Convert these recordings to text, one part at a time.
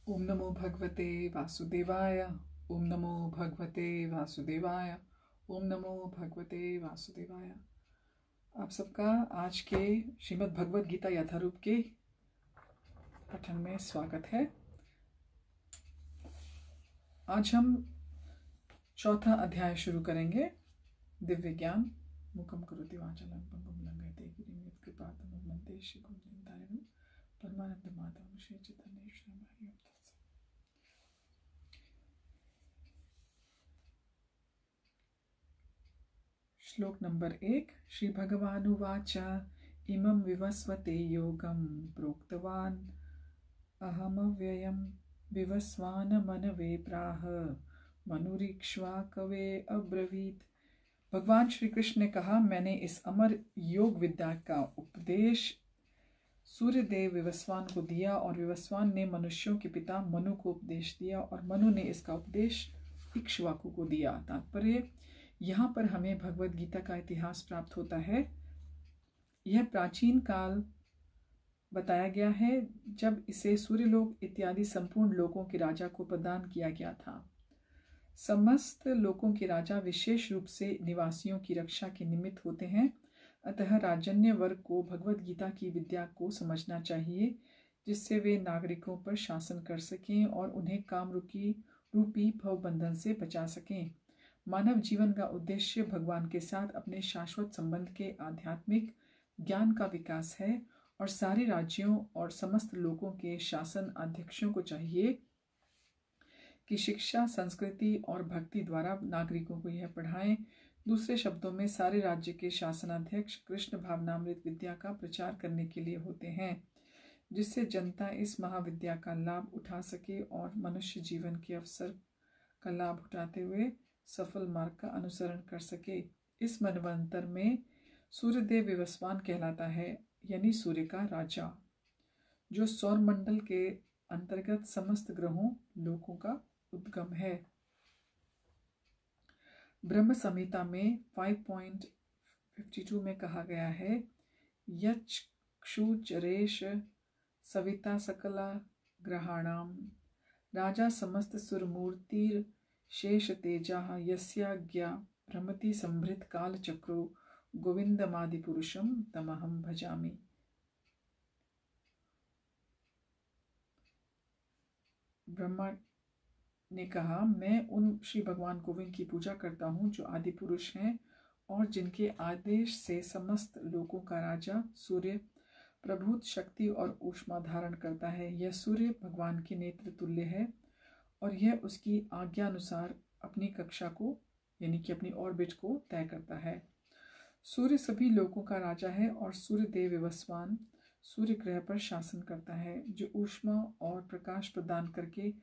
ओम नमो भगवते वासुदेवाय। ओम नमो भगवते वासुदेवाय। ओम नमो भगवते वासुदेवाय। आप सबका आज के श्रीमद् भगवद गीता यथारूप के पठन में स्वागत है। आज हम चौथा अध्याय शुरू करेंगे। दिव्य ज्ञान मुखम करोति वाचालं पंगुं लंघयते गिरिं यत्कृपातमहं वन्दे श्रीगुरुदेवतारिणं परमानन्दमाधवं श्रीचैतन्येश्वरं। श्लोक नंबर 1। श्री भगवानुवाच इमं विवस्वते योगं प्रोक्तवान् अहमव्ययं विवस्वान् मनवे प्राह मनुरीक्ष्वाकवे अब्रवीत्। भगवान श्री कृष्ण ने कहा, मैंने इस अमर योग विद्या का उपदेश सूर्यदेव विवस्वान को दिया और विवस्वान ने मनुष्यों के पिता मनु को उपदेश दिया और मनु ने इसका उपदेश इक्ष्वाकु को दिया। तात्पर्य, यहाँ पर हमें भगवद गीता का इतिहास प्राप्त होता है। यह प्राचीन काल बताया गया है जब इसे सूर्यलोक इत्यादि संपूर्ण लोकों के राजा को प्रदान किया गया था। समस्त लोकों के राजा विशेष रूप से निवासियों की रक्षा के निमित्त होते हैं। अतः राजन्य वर्ग को भगवद गीता की विद्या को समझना चाहिए, जिससे वे नागरिकों पर शासन कर सकें और उन्हें काम रूपी भवबंधन से बचा सकें। मानव जीवन का उद्देश्य भगवान के साथ अपने शाश्वत संबंध के आध्यात्मिक ज्ञान का विकास है और सारे राज्यों और समस्त लोगों के शासन अध्यक्षों को चाहिए कि शिक्षा, संस्कृति और भक्ति द्वारा नागरिकों को यह पढ़ाएं। दूसरे शब्दों में, सारे राज्य के शासनाध्यक्ष कृष्ण भावनामृत विद्या का प्रचार करने के लिए होते हैं, जिससे जनता इस महाविद्या का लाभ उठा सके और मनुष्य जीवन के अवसर का लाभ उठाते हुए सफल मार्ग का अनुसरण कर सके। इस मनवंतर में सूर्यदेव विवस्वान कहलाता है, यानी सूर्य का राजा, जो सौर मंडल के अंतर्गत समस्त ग्रहों लोकों का उद्गम है। ब्रह्म संहिता में 5.52 में कहा गया है, यक्षुचरेश सविता सकला ग्रहाणाम राजा समस्त सुरमूर्तिर शेष तेजा यस्याज्ञा भ्रमति संभृत काल चक्रो गोविंदमादिपुरुषम तमहम भजामि। ब्रह्मा ने कहा, मैं उन श्री भगवान गोविंद की पूजा करता हूँ जो आदि पुरुष हैं और जिनके आदेश से समस्त लोकों का राजा सूर्य प्रभुत शक्ति और ऊष्मा धारण करता है। यह सूर्य भगवान के नेत्र तुल्य है और यह उसकी आज्ञा अनुसार अपनी कक्षा को यानी कि अपनी ऑर्बिट को तय करता है। सूर्य सभी लोकों का राजा है और सूर्यदेव विवस्वान सूर्य ग्रह पर शासन करता है, जो ऊष्मा और प्रकाश प्रदान करके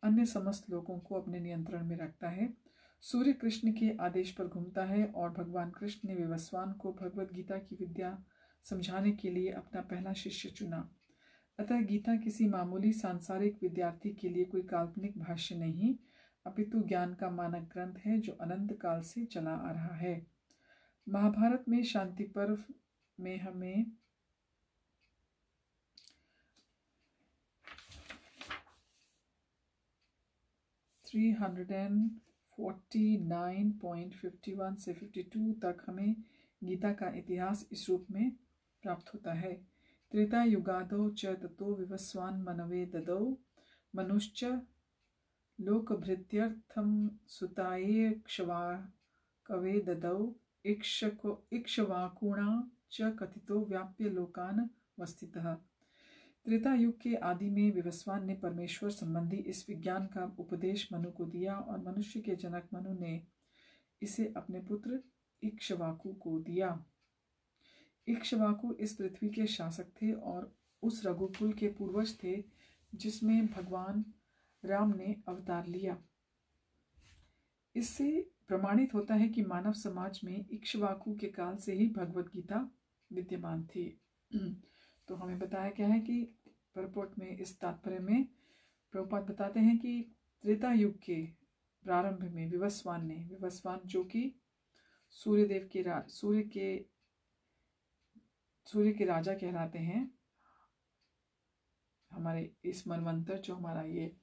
अन्य समस्त लोगों को अपने नियंत्रण में रखता है। सूर्य कृष्ण के आदेश पर घूमता है और भगवान कृष्ण ने विवस्वान को भगवद गीता की विद्या समझाने के लिए अपना पहला शिष्य चुना। अतः गीता किसी मामूली सांसारिक विद्यार्थी के लिए कोई काल्पनिक भाष्य नहीं, अपितु ज्ञान का मानक ग्रंथ है जो अनंत काल से चला आ रहा है। महाभारत में शांति पर्व में हमें (349.51 से 52 तक हमें गीता का इतिहास इस रूप में प्राप्त होता है। त्रेता युगादौ च ततो विवस्वान् मनवे ददौ मनुश्च लोकभृत्यर्थं सुतायेक्ष्वाकवे ददौ इक्ष्वाकुणा च कथितो व्याप्य लोकान् वस्थितः। त्रेता युग के आदि में विवस्वान ने परमेश्वर संबंधी इस विज्ञान का उपदेश मनु को दिया और मनुष्य के जनक मनु ने इसे अपने पुत्र इक्ष्वाकु को दिया। इक्ष्वाकु इस पृथ्वी के शासक थे और उस रघुकुल के पूर्वज थे जिसमें भगवान राम ने अवतार लिया। इससे प्रमाणित होता है कि मानव समाज में इक्ष्वाकु के काल से ही भगवद गीता विद्यमान थी। तो हमें बताया गया है कि परपोर्ट में इस तात्पर्य में प्रभुपाद बताते हैं कि त्रेता युग के प्रारंभ में विवस्वान जो कि सूर्यदेव के सूर्य के राजा कहलाते हैं, हमारे इस मनवंतर जो हमारा ये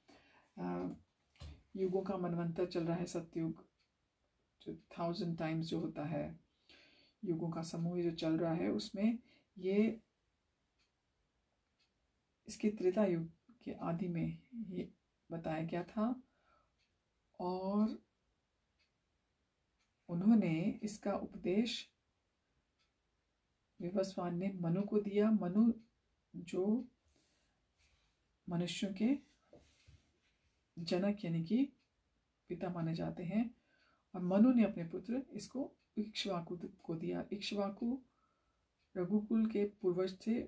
युगों का मनवंतर चल रहा है, सतयुग जो 1000 टाइम्स जो होता है, युगों का समूह जो चल रहा है, उसमें ये इसके त्रेता युग के आदि में ये बताया गया था और उन्होंने इसका उपदेश विवस्वान ने मनु को दिया। मनु जो मनुष्यों के जनक यानी कि पिता माने जाते हैं, और मनु ने अपने पुत्र इसको इक्ष्वाकु को दिया। इक्ष्वाकु रघुकुल के पूर्वज थे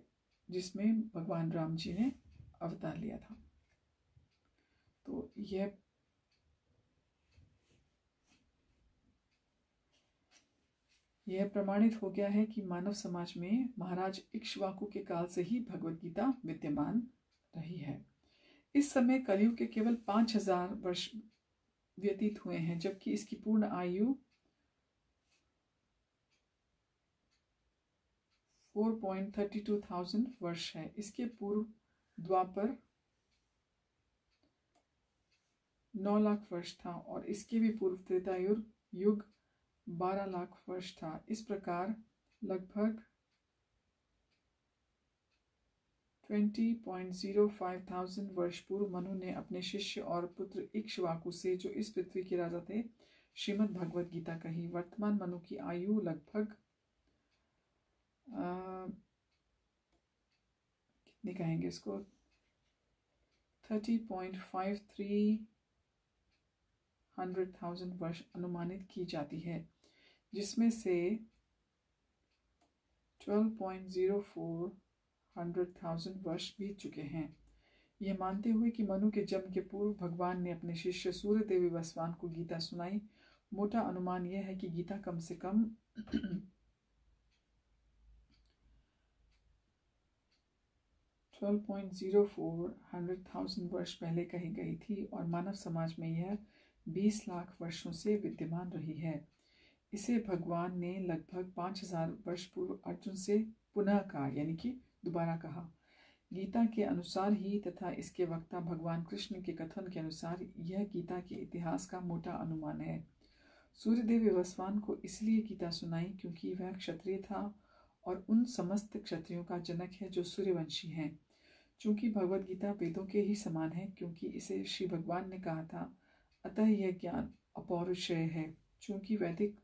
जिसमें भगवान राम जी ने अवतार लिया था। तो यह प्रमाणित हो गया है कि मानव समाज में महाराज इक्ष्वाकु के काल से ही भगवत गीता विद्यमान रही है। इस समय कलयुग के केवल 5000 वर्ष व्यतीत हुए हैं, जबकि इसकी पूर्ण आयु 4,32,000 वर्ष है। इसके पूर्व द्वापर 9 लाख वर्ष था और इसके भी पूर्व त्रेता युग 12 लाख वर्ष था। इस प्रकार लगभग 20,05,000 वर्ष पूर्व मनु ने अपने शिष्य और पुत्र इक्ष्वाकु से, जो इस पृथ्वी के राजा थे, श्रीमद् भगवत गीता कही। वर्तमान मनु की आयु लगभग कितनी कहेंगे इसको, 30,53,000 वर्ष अनुमानित की जाती है, जिसमें से 12,04,000 वर्ष बीत चुके हैं। यह मानते हुए कि मनु के जन्म के पूर्व भगवान ने अपने शिष्य सूर्यदेव विवस्वान को गीता सुनाई, मोटा अनुमान यह है कि गीता कम से कम 12,04,000 वर्ष पहले कही गई थी और मानव समाज में यह 20 लाख वर्षों से विद्यमान रही है। इसे भगवान ने लगभग 5000 वर्ष पूर्व अर्जुन से पुनः कहा, यानी कि दोबारा कहा। गीता के अनुसार ही तथा इसके वक्ता भगवान कृष्ण के कथन के अनुसार यह गीता के इतिहास का मोटा अनुमान है। सूर्यदेव विवस्वान को इसलिए गीता सुनाई क्योंकि वह क्षत्रिय था और उन समस्त क्षत्रियों का जनक है जो सूर्यवंशी हैं। चूंकि भगवत गीता वेदों के ही समान है, क्योंकि इसे श्री भगवान ने कहा था, अतः यह ज्ञान अपौरुषेय है। चूंकि वैदिक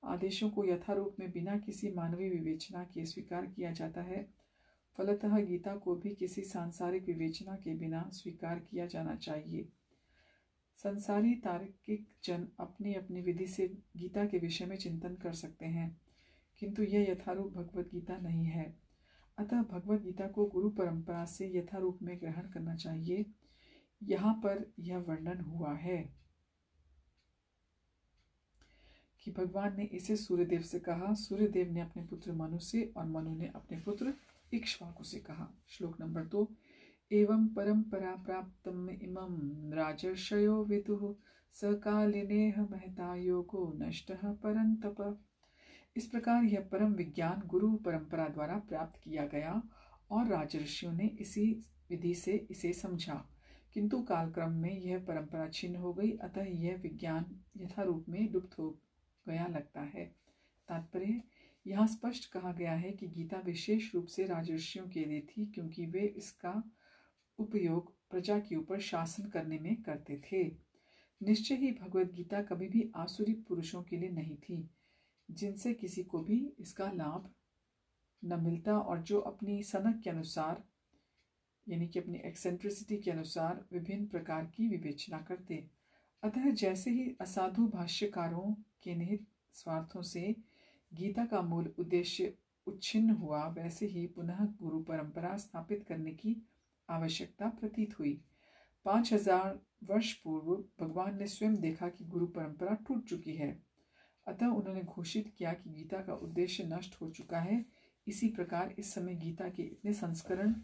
आदेशों को यथारूप में बिना किसी मानवीय विवेचना के स्वीकार किया जाता है, फलतः गीता को भी किसी सांसारिक विवेचना के बिना स्वीकार किया जाना चाहिए। संसारी तार्किक जन अपनी अपनी विधि से गीता के विषय में चिंतन कर सकते हैं, किंतु यह यथारूप भगवत गीता नहीं है। अतः भगवत गीता को गुरु परंपरा से यथारूप में ग्रहण करना चाहिए। यहाँ पर यह वर्णन हुआ है कि भगवान ने इसे सूर्यदेव से कहा, सूर्यदेव ने अपने पुत्र मनु से और मनु ने अपने पुत्र इक्ष्वाकु से कहा। श्लोक नंबर 2। एवं परंपरा प्राप्तम इमं राजर्षयो विदुः सकालिनेह महता योगो नष्टः परंतप। इस प्रकार यह परम विज्ञान गुरु परंपरा द्वारा प्राप्त किया गया और राजर्षियों ने इसी विधि से इसे समझा, किंतु कालक्रम में यह परंपरा छिन्न हो गई, अतः यह विज्ञान यथारूप में लुप्त हो गया लगता है। तात्पर्य, यहाँ स्पष्ट कहा गया है कि गीता विशेष रूप से राजर्षियों के लिए थी, क्योंकि वे इसका उपयोग प्रजा के ऊपर शासन करने में करते थे। निश्चय ही भगवत गीता कभी भी आसुरी पुरुषों के लिए नहीं थी, जिनसे किसी को भी इसका लाभ न मिलता और जो अपनी सनक के अनुसार, यानी कि अपनी एक्सेंट्रिसिटी के अनुसार विभिन्न प्रकार की विवेचना करते। अतः जैसे ही असाधु भाष्यकारों के निहित स्वार्थों से गीता का मूल उद्देश्य उच्छिन्न हुआ, वैसे ही पुनः गुरु परंपरा स्थापित करने की आवश्यकता प्रतीत हुई। 5000 वर्ष पूर्व भगवान ने स्वयं देखा कि गुरु परंपरा टूट चुकी है, अतः उन्होंने घोषित किया कि गीता का उद्देश्य नष्ट हो चुका है। इसी प्रकार इस समय गीता के इतने संस्करण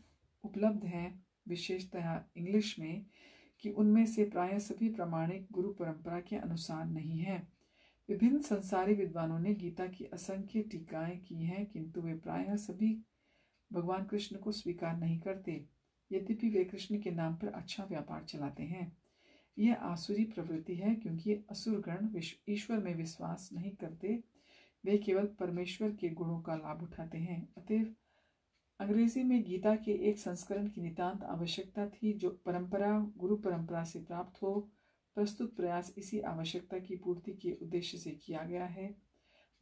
उपलब्ध हैं, विशेषतः इंग्लिश में, कि उनमें से प्रायः सभी प्रामाणिक गुरु परंपरा के अनुसार नहीं है। विभिन्न संसारी विद्वानों ने गीता की असंख्य टीकाएं की हैं, किंतु वे प्रायः सभी भगवान कृष्ण को स्वीकार नहीं करते। यद्यपि वे कृष्ण के नाम पर अच्छा व्यापार चलाते हैं। यह आसुरी प्रवृत्ति है, क्योंकि असुरगण ईश्वर में विश्वास नहीं करते, वे केवल परमेश्वर के गुणों का लाभ उठाते हैं। अतएव अंग्रेजी में गीता के एक संस्करण की नितांत आवश्यकता थी, जो गुरु परंपरा से प्राप्त हो। प्रस्तुत प्रयास इसी आवश्यकता की पूर्ति के उद्देश्य से किया गया है।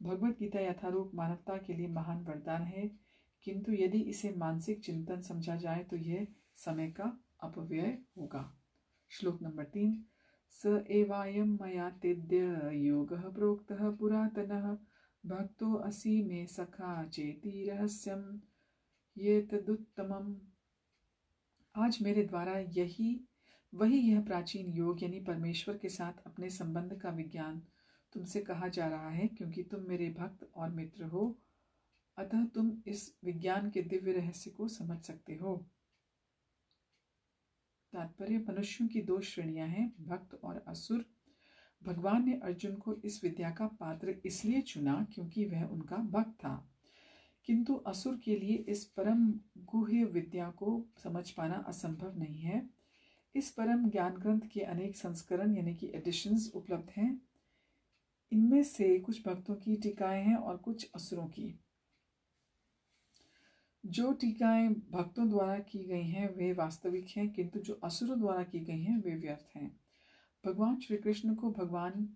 भगवत गीता यथारूप मानवता के लिए महान वरदान है, किंतु यदि इसे मानसिक चिंतन समझा जाए तो यह समय का अपव्यय होगा। श्लोक नंबर 3। स एवायं मया तेद्य योगः प्रोक्तः पुरातनः भक्तो असि मे सखा चेति रहस्यम ये तदुत्तमम्। आज मेरे द्वारा वही यह प्राचीन योग यानी परमेश्वर के साथ अपने संबंध का विज्ञान तुमसे कहा जा रहा है, क्योंकि तुम मेरे भक्त और मित्र हो, अतः तुम इस विज्ञान के दिव्य रहस्य को समझ सकते हो। तात्पर्य, मनुष्यों की दो श्रेणियां हैं, भक्त और असुर। भगवान ने अर्जुन को इस विद्या का पात्र इसलिए चुना क्योंकि वह उनका भक्त था, किंतु असुर के लिए इस परम गुह्य विद्या को समझ पाना असंभव नहीं है। इस परम ज्ञान ग्रंथ के अनेक संस्करण यानी कि एडिशंस उपलब्ध हैं। इनमें से कुछ भक्तों की टीकाएं हैं और कुछ असुरों की। जो टीकाएं भक्तों द्वारा की गई हैं वे वास्तविक हैं, किंतु जो असुरों द्वारा की गई हैं वे व्यर्थ हैं। भगवान श्री कृष्ण को भगवान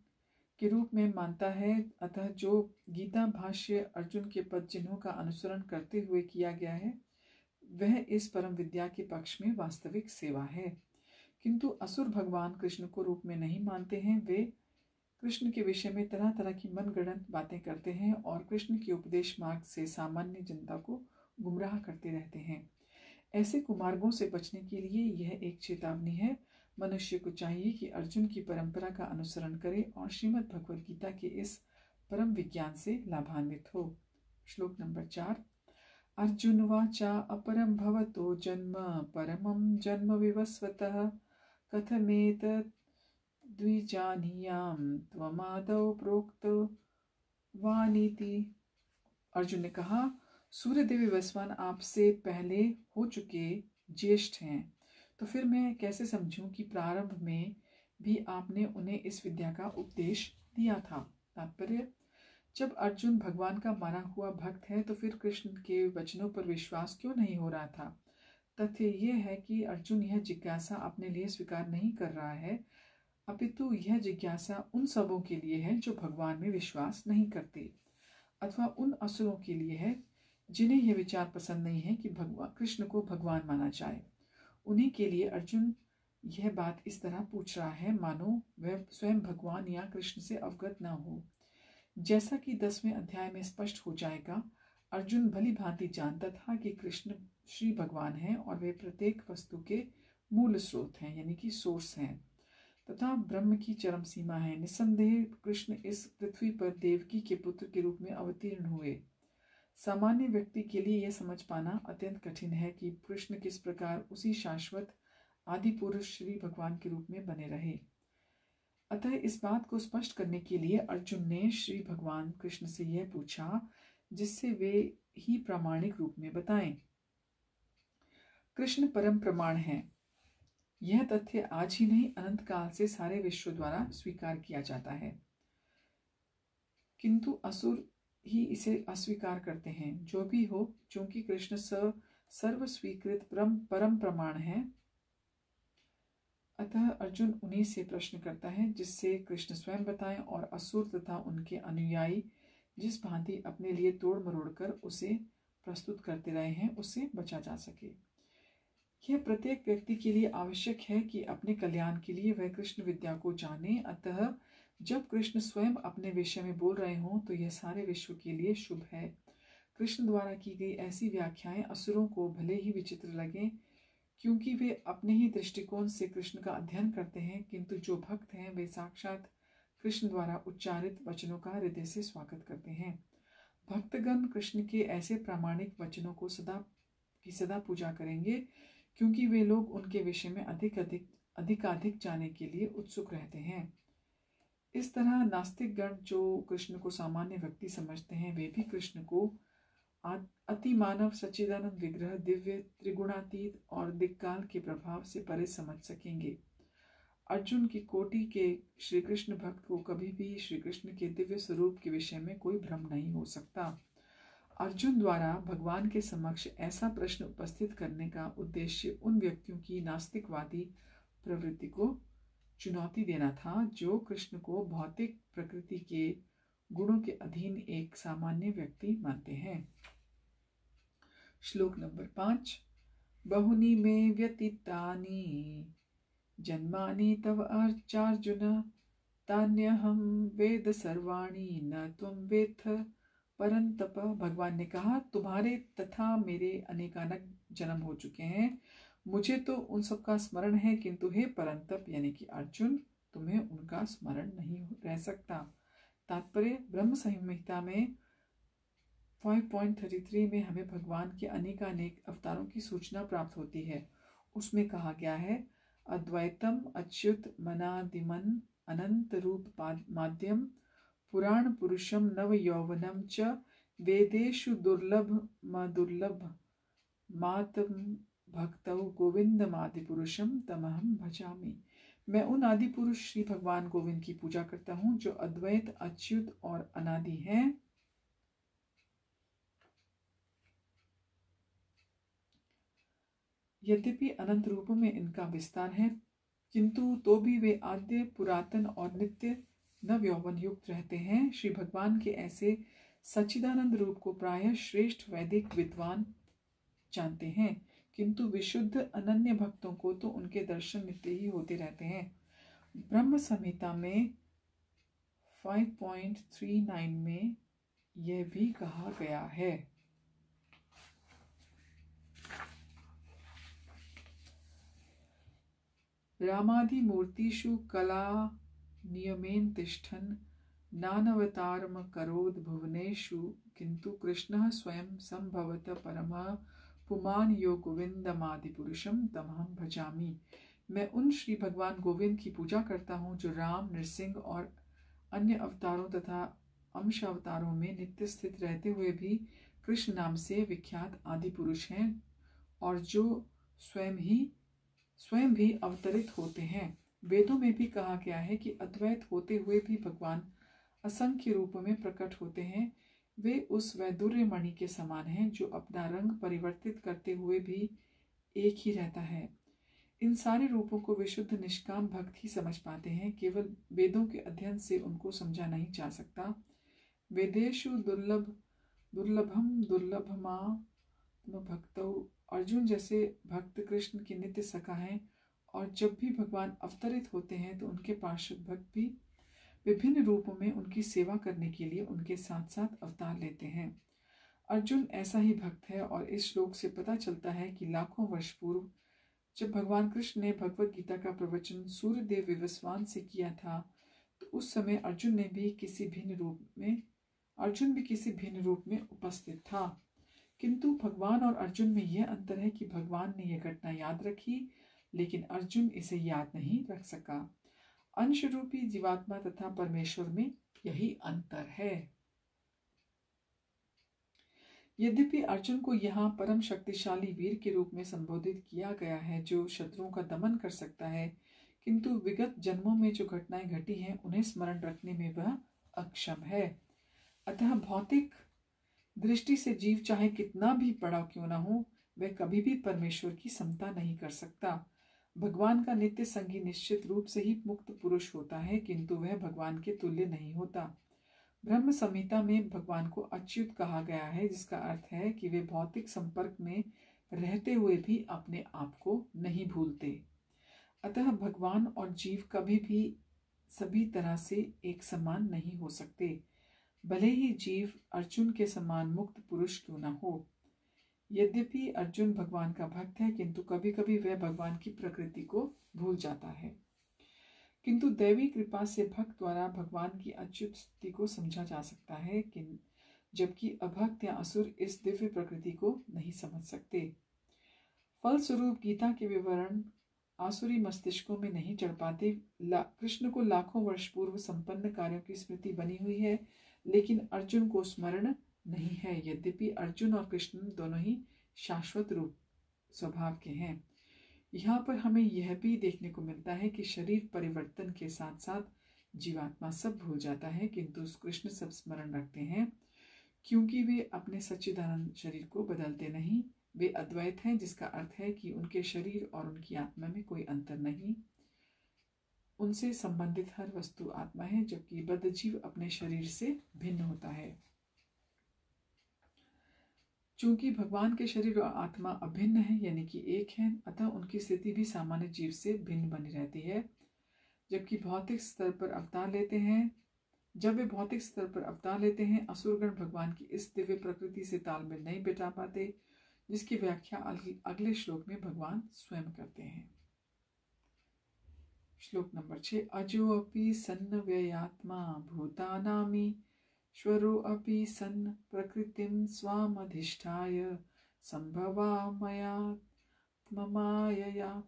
के रूप में मानता है, अतः जो गीता भाष्य अर्जुन के पद चिन्हों का अनुसरण करते हुए किया गया है वह इस परम विद्या के पक्ष में वास्तविक सेवा है। किंतु असुर भगवान कृष्ण को रूप में नहीं मानते हैं। वे कृष्ण के विषय में तरह तरह की मनगढ़ंत बातें करते हैं और कृष्ण के उपदेश मार्ग से सामान्य जनता को गुमराह करते रहते हैं। ऐसे कुमार्गों से बचने के लिए यह एक चेतावनी है। मनुष्य को चाहिए कि अर्जुन की परंपरा का अनुसरण करे और श्रीमद् भगवद गीता के इस परम विज्ञान से लाभान्वित हो। श्लोक नंबर 4। अर्जुन वाचा अपरम भवतो जन्म परमं जन्म विवस्वतः कथमेतत् द्विजानीयां त्वमादौ प्रोक्तवानिति। अर्जुन ने कहा, सूर्यदेव विवस्वान आपसे पहले हो चुके ज्येष्ठ हैं, तो फिर मैं कैसे समझूं कि प्रारंभ में भी आपने उन्हें इस विद्या का उपदेश दिया था। तात्पर्य, जब अर्जुन भगवान का माना हुआ भक्त है तो फिर कृष्ण के वचनों पर विश्वास क्यों नहीं हो रहा था। तथ्य यह है कि अर्जुन यह जिज्ञासा अपने लिए स्वीकार नहीं कर रहा है, अपितु यह जिज्ञासा उन सबों के लिए है जो भगवान में विश्वास नहीं करते, अथवा उन असुरों के लिए है जिन्हें यह विचार पसंद नहीं है कि भगवान कृष्ण को भगवान माना जाए। उन्हीं के लिए अर्जुन यह बात इस तरह पूछ रहा है मानो वह स्वयं भगवान या कृष्ण से अवगत न हो। जैसा कि 10वें अध्याय में स्पष्ट हो जाएगा, अर्जुन भली भांति जानता था कि कृष्ण श्री भगवान हैं और वे प्रत्येक वस्तु के मूल स्रोत हैं यानी कि सोर्स हैं तथा ब्रह्म की चरम सीमा है। निस्संदेह कृष्ण इस पृथ्वी पर देवकी के पुत्र के रूप में अवतीर्ण हुए। सामान्य व्यक्ति के लिए यह समझ पाना अत्यंत कठिन है कि कृष्ण किस प्रकार उसी शाश्वत आदि पुरुष श्री भगवान के रूप में बने रहे। अतः इस बात को स्पष्ट करने के लिए अर्जुन ने श्री भगवान कृष्ण से यह पूछा जिससे वे ही प्रामाणिक रूप में बताएं। कृष्ण परम प्रमाण है। यह तथ्य आज ही नहीं अनंत काल से सारे विश्व द्वारा स्वीकार किया जाता है, किंतु असुर ही इसे अस्वीकार करते हैं। जो भी हो, चूंकि कृष्ण सर्व स्वीकृत परम प्रमाण है, अतः अर्जुन उन्हीं से प्रश्न करता है जिससे कृष्ण स्वयं बताएं और असुर तथा उनके अनुयायी जिस भांति अपने लिए तोड़ मरोड़ कर उसे प्रस्तुत करते रहे हैं उससे बचा जा सके। यह प्रत्येक व्यक्ति के लिए आवश्यक है कि अपने कल्याण के लिए वह कृष्ण विद्या को जाने। अतः जब कृष्ण स्वयं अपने विषय में बोल रहे हों तो यह सारे विश्व के लिए शुभ है। कृष्ण द्वारा की गई ऐसी व्याख्याएं असुरों को भले ही विचित्र लगें, क्योंकि वे अपने ही दृष्टिकोण से कृष्ण का अध्ययन करते हैं, किंतु जो भक्त हैं वे साक्षात कृष्ण द्वारा उच्चारित वचनों का हृदय से स्वागत करते हैं। भक्तगण कृष्ण के ऐसे प्रामाणिक वचनों को सदा पूजा करेंगे, क्योंकि वे लोग उनके विषय में अधिकाधिक जानने के लिए उत्सुक रहते हैं। इस तरह नास्तिक गण जो कृष्ण को सामान्य व्यक्ति समझते हैं वे भी कृष्ण को अति मानव सच्चिदानंद विग्रह दिव्य त्रिगुणातीत और दिक्काल के प्रभाव से परे समझ सकेंगे। अर्जुन की कोटि के श्री कृष्ण भक्त को कभी भी श्री कृष्ण के दिव्य स्वरूप के विषय में कोई भ्रम नहीं हो सकता। अर्जुन द्वारा भगवान के समक्ष ऐसा प्रश्न उपस्थित करने का उद्देश्य उन व्यक्तियों की नास्तिकवादी प्रवृत्ति को चुनौती देना था जो कृष्ण को भौतिक प्रकृति के गुणों के अधीन एक सामान्य व्यक्ति मानते हैं। श्लोक नंबर 5। बहुनी में व्यतीतानि जन्मानि तव अर्चार्जुन तान्यहं वेद सर्वाणि न त्वं वेत्थ परंतप। भगवान ने कहा, तुम्हारे तथा मेरे अनेकानक जन्म हो चुके हैं, मुझे तो उन सब का स्मरण है, किंतु हे परंतप यानी कि अर्जुन, तुम्हें उनका स्मरण नहीं रह सकता। तात्पर्य, ब्रह्म संहिता में 5.33 में हमें भगवान के अनेकानेक अवतारों की सूचना प्राप्त होती है। उसमें कहा गया है, अद्वैतम अच्युत मनादिमन अनंत रूप माध्यम पुराण पुरुषम नव यौवनम च वेदेषु दुर्लभ मातम भक्तौ गोविंदमादि पुरुषम तमहम भजामि। मैं उन आदि पुरुष श्री भगवान गोविंद की पूजा करता हूँ जो अद्वैत अच्युत और अनादि हैं। यद्यपि अनंत रूपों में इनका विस्तार है, किंतु तो भी वे आद्य पुरातन और नित्य नव यौवन युक्त रहते हैं। श्री भगवान के ऐसे सच्चिदानंद रूप को प्रायः श्रेष्ठ वैदिक विद्वान जानते हैं, किंतु विशुद्ध अनन्य भक्तों को तो उनके दर्शन नित्य ही होते रहते हैं। ब्रह्म संहिता में 5.39 में यह भी कहा गया है, रामादि मूर्तिषु कला नियमेन तिष्ठन् नानवतारम करोद भुवनेषु किंतु कृष्णः स्वयं संभवत परमः पुमान यो गोविंदमादि पुरुषम तमहम भजामि। मैं उन श्री भगवान गोविंद की पूजा करता हूँ जो राम, नृसिंह और अन्य अवतारों तथा अंश अवतारों में नित्य स्थित रहते हुए भी कृष्ण नाम से विख्यात आदि पुरुष हैं और जो स्वयं भी अवतरित होते हैं। वेदों में भी कहा गया है कि अद्वैत होते हुए भी भगवान असंख्य रूपों में प्रकट होते हैं। वे उस वैदुर्य मणि के समान हैं जो अपना रंग परिवर्तित करते हुए भी एक ही रहता है। इन सारे रूपों को विशुद्ध निष्काम भक्त ही समझ पाते हैं, केवल वेदों के अध्ययन से उनको समझा नहीं जा सकता। वेदेषु दुर्लभम दुर्लभमा भक्तौ। अर्जुन जैसे भक्त कृष्ण के नित्य सखा हैं और जब भी भगवान अवतरित होते हैं तो उनके पार्षद भक्त भी विभिन्न रूपों में उनकी सेवा करने के लिए उनके साथ साथ अवतार लेते हैं। अर्जुन ऐसा ही भक्त है और इस श्लोक से पता चलता है कि लाखों वर्ष पूर्व जब भगवान कृष्ण ने भगवत गीता का प्रवचन सूर्यदेव विवस्वान से किया था तो उस समय अर्जुन भी किसी भिन्न रूप में उपस्थित था। किंतु भगवान और अर्जुन में यह अंतर है कि भगवान ने यह घटना याद रखी, लेकिन अर्जुन इसे याद नहीं रख सका। अंश रूपी जीवात्मा तथा परमेश्वर में यही अंतर है। यद्यपि अर्जुन को यहाँ परम शक्तिशाली वीर के रूप में संबोधित किया गया है जो शत्रुओं का दमन कर सकता है, किंतु विगत जन्मों में जो घटनाएं घटी हैं उन्हें स्मरण रखने में वह अक्षम है। अतः भौतिक दृष्टि से जीव चाहे कितना भी बड़ा क्यों न हो, वह कभी भी परमेश्वर की समता नहीं कर सकता। भगवान का नित्य संगी निश्चित रूप से ही मुक्त पुरुष होता है, किंतु वह भगवान के तुल्य नहीं होता। ब्रह्म संहिता में भगवान को अच्युत कहा गया है, जिसका अर्थ है कि वे भौतिक संपर्क में रहते हुए भी अपने आप को नहीं भूलते। अतः भगवान और जीव कभी भी सभी तरह से एक समान नहीं हो सकते, भले ही जीव अर्जुन के समान मुक्त पुरुष क्यों न हो। यद्यपि अर्जुन भगवान का भक्त है, किंतु कभी कभी वह भगवान की प्रकृति को भूल जाता है। किंतु दैवी कृपा से भक्त द्वारा भगवान की अच्युत स्थिति को समझा जा सकता है, जबकि अभक्त या असुर इस दिव्य प्रकृति को नहीं समझ सकते। फलस्वरूप गीता के विवरण आसुरी मस्तिष्कों में नहीं चढ़ पाते। कृष्ण को लाखों वर्ष पूर्व संपन्न कार्यों की स्मृति बनी हुई है, लेकिन अर्जुन को स्मरण नहीं है। यद्यपि अर्जुन और कृष्ण दोनों ही शाश्वत रूप स्वभाव के हैं। यहाँ पर हमें यह भी देखने को मिलता है कि शरीर परिवर्तन के साथ साथ जीवात्मा सब भूल जाता है, किंतु कृष्ण सब स्मरण रखते हैं, क्योंकि वे अपने सच्चिदानंद शरीर को बदलते नहीं। वे अद्वैत हैं, जिसका अर्थ है कि उनके शरीर और उनकी आत्मा में कोई अंतर नहीं। उनसे संबंधित हर वस्तु आत्मा है, जबकि बद्ध जीव अपने शरीर से भिन्न होता है। चूंकि भगवान के शरीर और आत्मा अभिन्न है, यानी कि एक है, अतः उनकी स्थिति भी सामान्य जीव से भिन्न बनी रहती है। जबकि भौतिक स्तर पर अवतार लेते हैं जब वे भौतिक स्तर पर अवतार लेते हैं, असुरगण भगवान की इस दिव्य प्रकृति से तालमेल नहीं बिठा पाते, जिसकी व्याख्या अगले श्लोक में भगवान स्वयं करते हैं। श्लोक नंबर 6। अजो अपि सन्न व्ययात्मा भूतानामि श्वरो अपि सन्न प्रकृतिं स्वामधिष्ठाय संभवामयात्ममायया।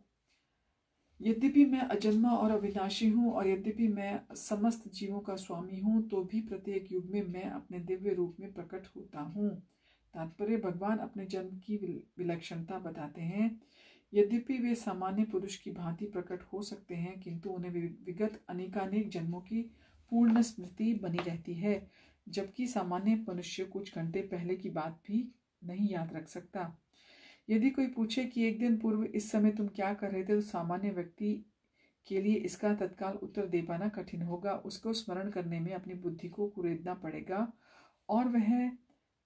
यद्यपि मैं अजन्मा और अविनाशी हूँ और यद्यपि मैं समस्त जीवों का स्वामी हूँ, तो भी प्रत्येक युग में मैं अपने दिव्य रूप में प्रकट होता हूँ। तात्पर्य, भगवान अपने जन्म की विलक्षणता बताते हैं। यद्यपि वे सामान्य पुरुष की भांति प्रकट हो सकते हैं, किंतु उन्हें विगत अनेकानेक जन्मों की पूर्ण स्मृति बनी रहती है, जबकि सामान्य मनुष्य कुछ घंटे पहले की बात भी नहीं याद रख सकता। यदि कोई पूछे कि एक दिन पूर्व इस समय तुम क्या कर रहे थे, तो सामान्य व्यक्ति के लिए इसका तत्काल उत्तर दे पाना कठिन होगा। उसको स्मरण करने में अपनी बुद्धि को कुरेदना पड़ेगा और वह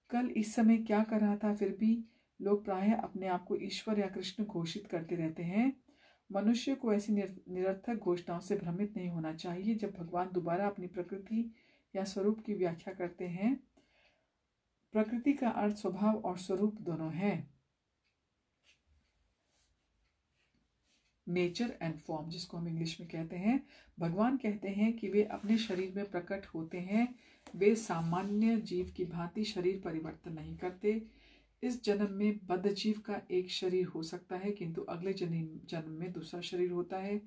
कल इस समय क्या कर रहा था। फिर भी लोग प्रायः अपने आप को ईश्वर या कृष्ण घोषित करते रहते हैं। मनुष्य को ऐसी निरर्थक घोषणाओं से भ्रमित नहीं होना चाहिए। जब भगवान दोबारा अपनी प्रकृति या स्वरूप की व्याख्या करते हैं, प्रकृति का अर्थ स्वभाव और स्वरूप दोनों है। नेचर एंड फॉर्म, जिसको हम इंग्लिश में कहते हैं। भगवान कहते हैं कि वे अपने शरीर में प्रकट होते हैं। वे सामान्य जीव की भांति शरीर परिवर्तन नहीं करते। इस जन्म में बद्ध जीव का एक शरीर हो सकता है, किंतु अगले जन्म में दूसरा शरीर होता है।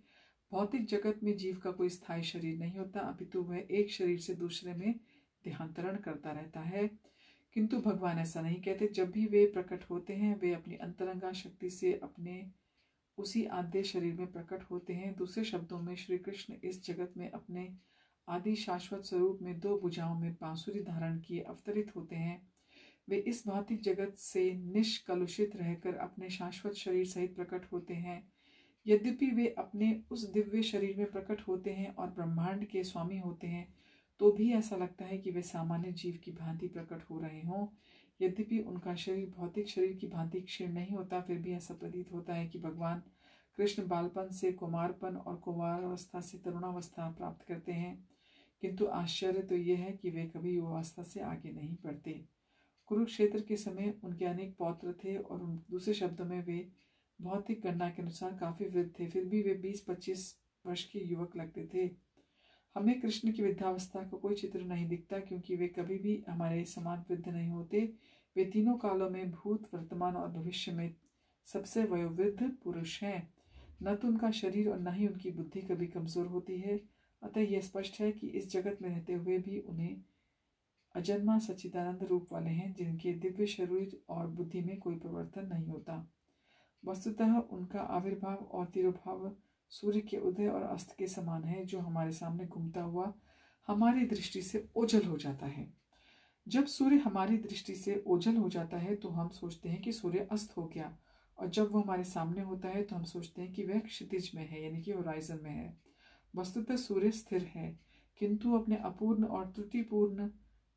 भौतिक जगत में जीव का कोई स्थायी शरीर नहीं होता, अपितु वह एक शरीर से दूसरे में देहांतरण करता रहता है। किंतु भगवान ऐसा नहीं कहते। जब भी वे प्रकट होते हैं, वे अपनी अंतरंगा शक्ति से अपने उसी आद्य शरीर में प्रकट होते हैं। दूसरे शब्दों में, श्री कृष्ण इस जगत में अपने आदि शाश्वत स्वरूप में दो भुजाओं में बांसुरी धारण किए अवतरित होते हैं। वे इस भौतिक जगत से निष्कलुषित रहकर अपने शाश्वत शरीर सहित प्रकट होते हैं। यद्यपि वे अपने उस दिव्य शरीर में प्रकट होते हैं और ब्रह्मांड के स्वामी होते हैं, तो भी ऐसा लगता है कि वे सामान्य जीव की भांति प्रकट हो रहे हों। यद्यपि उनका शरीर भौतिक शरीर की भांति क्षीण नहीं होता, फिर भी ऐसा प्रतीत होता है कि भगवान कृष्ण बालपन से कुमारपन और कुमारावस्था से तरुणावस्था प्राप्त करते हैं। किंतु आश्चर्य तो यह है कि वे कभी युवावस्था से आगे नहीं बढ़ते। कुरुक्षेत्र के समय उनके अनेक पौत्र थे और दूसरे शब्दों में वे भौतिक गणना के अनुसार काफी वृद्ध थे, फिर भी वे 20-25 वर्ष के युवक लगते थे। हमें कृष्ण की वृद्धावस्था का कोई चित्र नहीं दिखता, क्योंकि वे कभी भी हमारे समान वृद्ध नहीं होते। वे तीनों कालों में, भूत, वर्तमान और भविष्य में सबसे वयोवृद्ध पुरुष हैं। न तो उनका शरीर और न ही उनकी बुद्धि कभी कमजोर होती है। अतः यह स्पष्ट है कि इस जगत में रहते हुए भी उन्हें अजन्मा सच्चिदानंद रूप वाले हैं, जिनके दिव्य शरीर और बुद्धि में कोई परिवर्तन नहीं होता। वस्तुतः उनका आविर्भाव और तिरोभाव सूर्य के उदय और अस्त के समान है, जो हमारे सामने घूमता हुआ हमारी दृष्टि से ओझल हो जाता है। जब सूर्य हमारी दृष्टि से ओझल हो जाता है तो हम सोचते हैं कि सूर्य अस्त हो गया, और जब वो हमारे सामने होता है तो हम सोचते हैं कि वह क्षितिज में है, यानी कि होराइजन में है। वस्तुतः सूर्य स्थिर है, किंतु अपने अपूर्ण और त्रुटिपूर्ण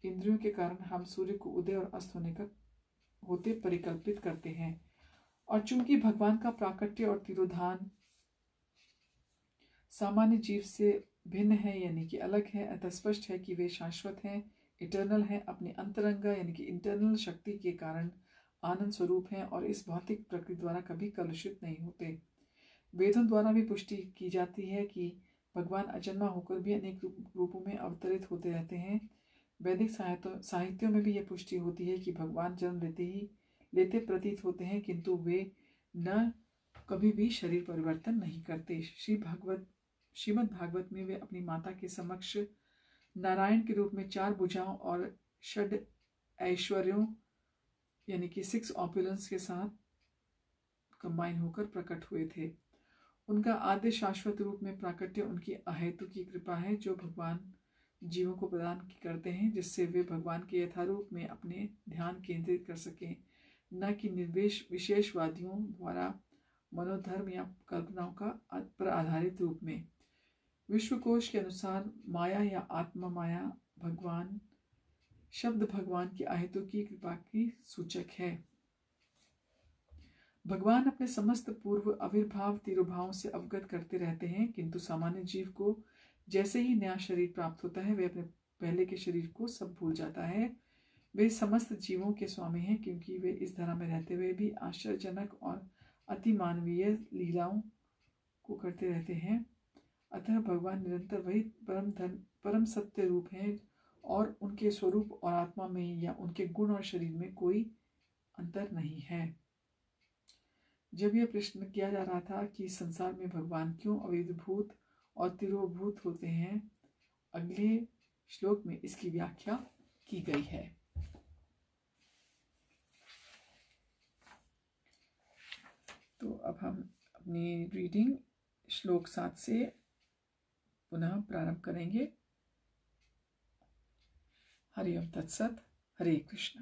इंद्रियों के कारण हम सूर्य को उदय और अस्त होते परिकल्पित करते हैं। और चूंकि भगवान का प्राकट्य और तिरोधान सामान्य जीव से भिन्न है, यानी कि अलग है, अतः स्पष्ट है कि वे शाश्वत हैं, इटर्नल हैं, अपने अंतरंगा यानी कि इंटरनल शक्ति के कारण आनंद स्वरूप हैं और इस भौतिक प्रकृति द्वारा कभी कलुषित नहीं होते। वेदों द्वारा भी पुष्टि की जाती है कि भगवान अजन्मा होकर भी अनेक रूपों में अवतरित होते रहते हैं। वैदिक साहित्यों में भी यह पुष्टि होती है कि भगवान जन्म लेते प्रतीत होते हैं, किंतु वे न कभी भी शरीर परिवर्तन नहीं करते। श्रीमद् भागवत में वे अपनी माता के समक्ष नारायण के रूप में 4 भुजाओं और 6 ऐश्वर्यों यानी कि 6 ऑपुलेंस के साथ कंबाइन होकर प्रकट हुए थे। उनका आद्य शाश्वत रूप में प्राकट्य उनकी अहेतु की कृपा है जो भगवान जीवों को प्रदान करते हैं, जिससे वे भगवान के यथारूप में अपने ध्यान केंद्रित कर सकें, न कि निर्वेश विशेषवादियों द्वारा मनोधर्म या कल्पनाओं का पर आधारित रूप में। विश्वकोश के अनुसार माया या आत्मा माया भगवान शब्द भगवान की अहेतु की कृपा की सूचक है। भगवान अपने समस्त पूर्व आविर्भाव तिरुभावों से अवगत करते रहते हैं, किंतु सामान्य जीव को जैसे ही नया शरीर प्राप्त होता है वे अपने पहले के शरीर को सब भूल जाता है। वे समस्त जीवों के स्वामी हैं, क्योंकि वे इस धरा में रहते हुए भी आश्चर्यजनक और अति मानवीय लीलाओं को करते रहते हैं। अतः भगवान निरंतर वही परम सत्य रूप हैं और उनके स्वरूप और आत्मा में या उनके गुण और शरीर में कोई अंतर नहीं है। जब यह प्रश्न किया जा रहा था कि संसार में भगवान क्यों अविद्भूत और तिरोभूत होते हैं, अगले श्लोक में इसकी व्याख्या की गई है। तो अब हम अपनी रीडिंग श्लोक 7 से पुनः प्रारंभ करेंगे। हरि ओम तत्सत। हरे कृष्ण।